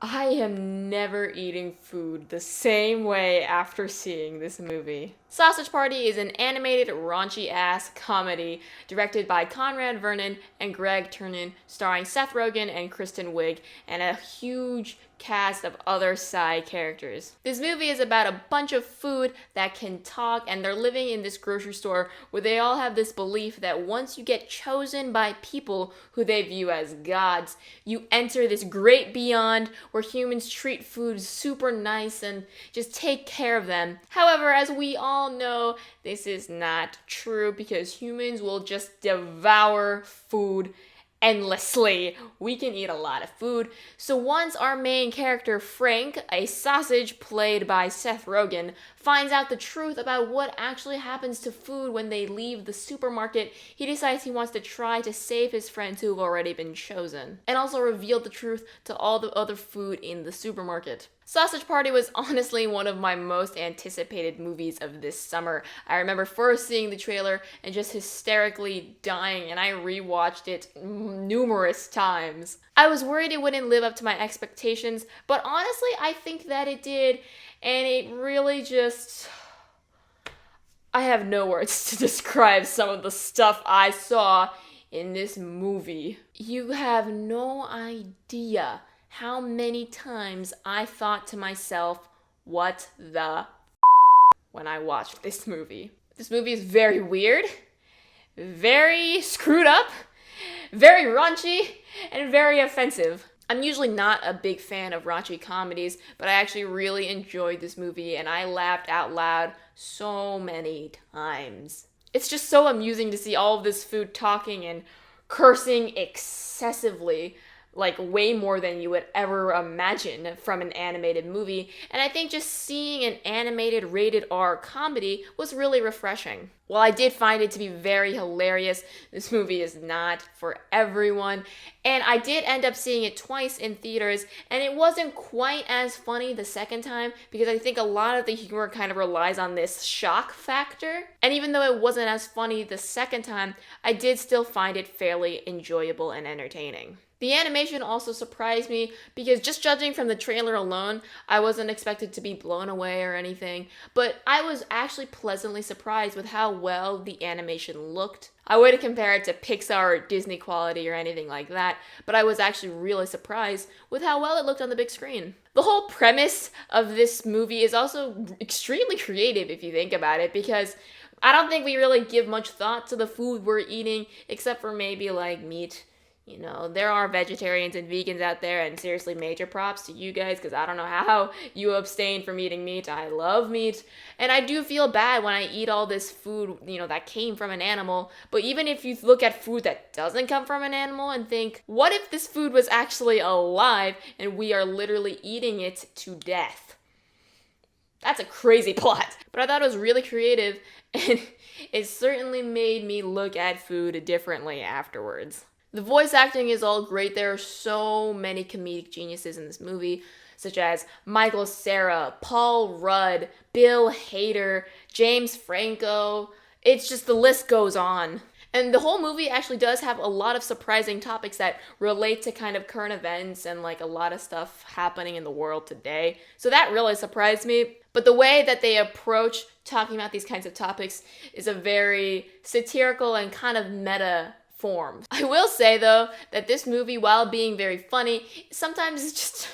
I am never eating food the same way after seeing this movie. Sausage Party is an animated, raunchy-ass comedy directed by Conrad, Vernon, and Tiernan, starring Seth Rogen and Kristen Wiig, and a huge cast of other side characters. This movie is about a bunch of food that can talk, and they're living in this grocery store where they all have this belief that once you get chosen by people who they view as gods, you enter this great beyond where humans treat food super nice and just take care of them. However, as we all know, this is not true because humans will just devour food endlessly. We can eat a lot of food. So once our main character, Frank, a sausage played by Seth Rogen, finds out the truth about what actually happens to food when they leave the supermarket, he decides he wants to try to save his friends who have already been chosen, and also reveal the truth to all the other food in the supermarket. Sausage Party was honestly one of my most anticipated movies of this summer. I remember first seeing the trailer and just hysterically dying, and I rewatched it numerous times. I was worried it wouldn't live up to my expectations, but honestly, I think that it did, and it really just... I have no words to describe some of the stuff I saw in this movie. You have no idea how many times I thought to myself, what the when I watched this movie. This movie is very weird, very screwed up, very raunchy, and very offensive. I'm usually not a big fan of raunchy comedies, but I actually really enjoyed this movie and I laughed out loud so many times. It's just so amusing to see all of this food talking and cursing excessively, like way more than you would ever imagine from an animated movie, and I think just seeing an animated rated R comedy was really refreshing. While I did find it to be very hilarious, this movie is not for everyone, and I did end up seeing it twice in theaters, and it wasn't quite as funny the second time because I think a lot of the humor kind of relies on this shock factor, and even though it wasn't as funny the second time, I did still find it fairly enjoyable and entertaining. The animation also surprised me because just judging from the trailer alone, I wasn't expected to be blown away or anything, but I was actually pleasantly surprised with how well the animation looked. I wouldn't compare it to Pixar or Disney quality or anything like that, but I was actually really surprised with how well it looked on the big screen. The whole premise of this movie is also extremely creative if you think about it, because I don't think we really give much thought to the food we're eating, except for maybe like meat. You know, there are vegetarians and vegans out there, and seriously, major props to you guys, because I don't know how you abstain from eating meat. I love meat, and I do feel bad when I eat all this food, that came from an animal, but even if you look at food that doesn't come from an animal and think, what if this food was actually alive, and we are literally eating it to death? That's a crazy plot, but I thought it was really creative, and it certainly made me look at food differently afterwards. The voice acting is all great. There are so many comedic geniuses in this movie, such as Michael Cera, Paul Rudd, Bill Hader, James Franco. It's just, the list goes on. And the whole movie actually does have a lot of surprising topics that relate to kind of current events and like a lot of stuff happening in the world today. So that really surprised me. But the way that they approach talking about these kinds of topics is a very satirical and kind of meta forms. I will say though that this movie, while being very funny, sometimes it's just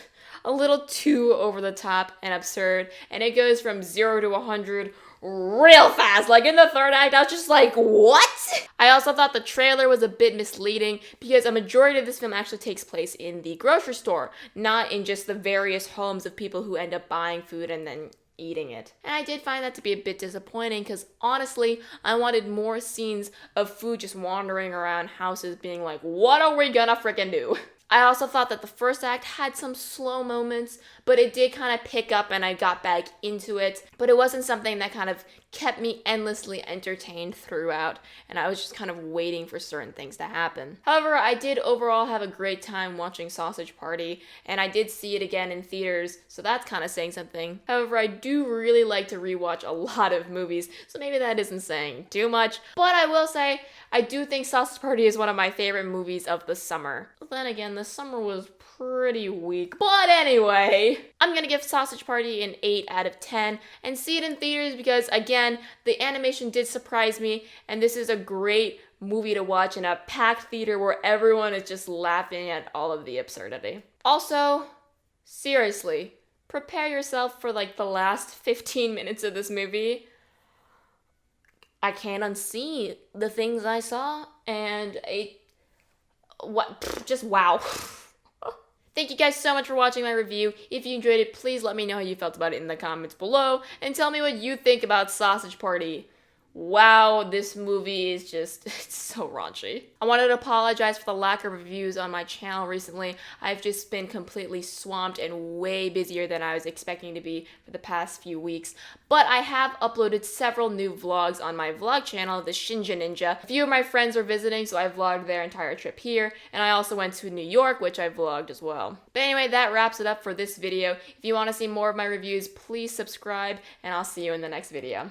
a little too over the top and absurd, and it goes from 0 to 100 real fast. Like in the third act, I was just like, what? I also thought the trailer was a bit misleading because a majority of this film actually takes place in the grocery store, not in just the various homes of people who end up buying food and then eating it. And I did find that to be a bit disappointing because honestly, I wanted more scenes of food just wandering around houses being like, what are we gonna freaking do? I also thought that the first act had some slow moments, but it did kind of pick up and I got back into it. But it wasn't something that kind of kept me endlessly entertained throughout, and I was just kind of waiting for certain things to happen. However, I did overall have a great time watching Sausage Party, and I did see it again in theaters, so that's kind of saying something. However, I do really like to rewatch a lot of movies, so maybe that isn't saying too much. But I will say, I do think Sausage Party is one of my favorite movies of the summer. But then again, the summer was pretty weak. But anyway, I'm gonna give Sausage Party an 8 out of 10 and see it in theaters because, again, the animation did surprise me, and this is a great movie to watch in a packed theater where everyone is just laughing at all of the absurdity. Also, seriously, prepare yourself for like the last 15 minutes of this movie. I can't unsee the things I saw, and just wow. Thank you guys so much for watching my review. If you enjoyed it, please let me know how you felt about it in the comments below, and tell me what you think about Sausage Party. Wow, this movie is just, it's so raunchy. I wanted to apologize for the lack of reviews on my channel recently. I've just been completely swamped and way busier than I was expecting to be for the past few weeks. But I have uploaded several new vlogs on my vlog channel, the Shinjanaytor. A few of my friends were visiting, so I vlogged their entire trip here. And I also went to New York, which I vlogged as well. But anyway, that wraps it up for this video. If you want to see more of my reviews, please subscribe, and I'll see you in the next video.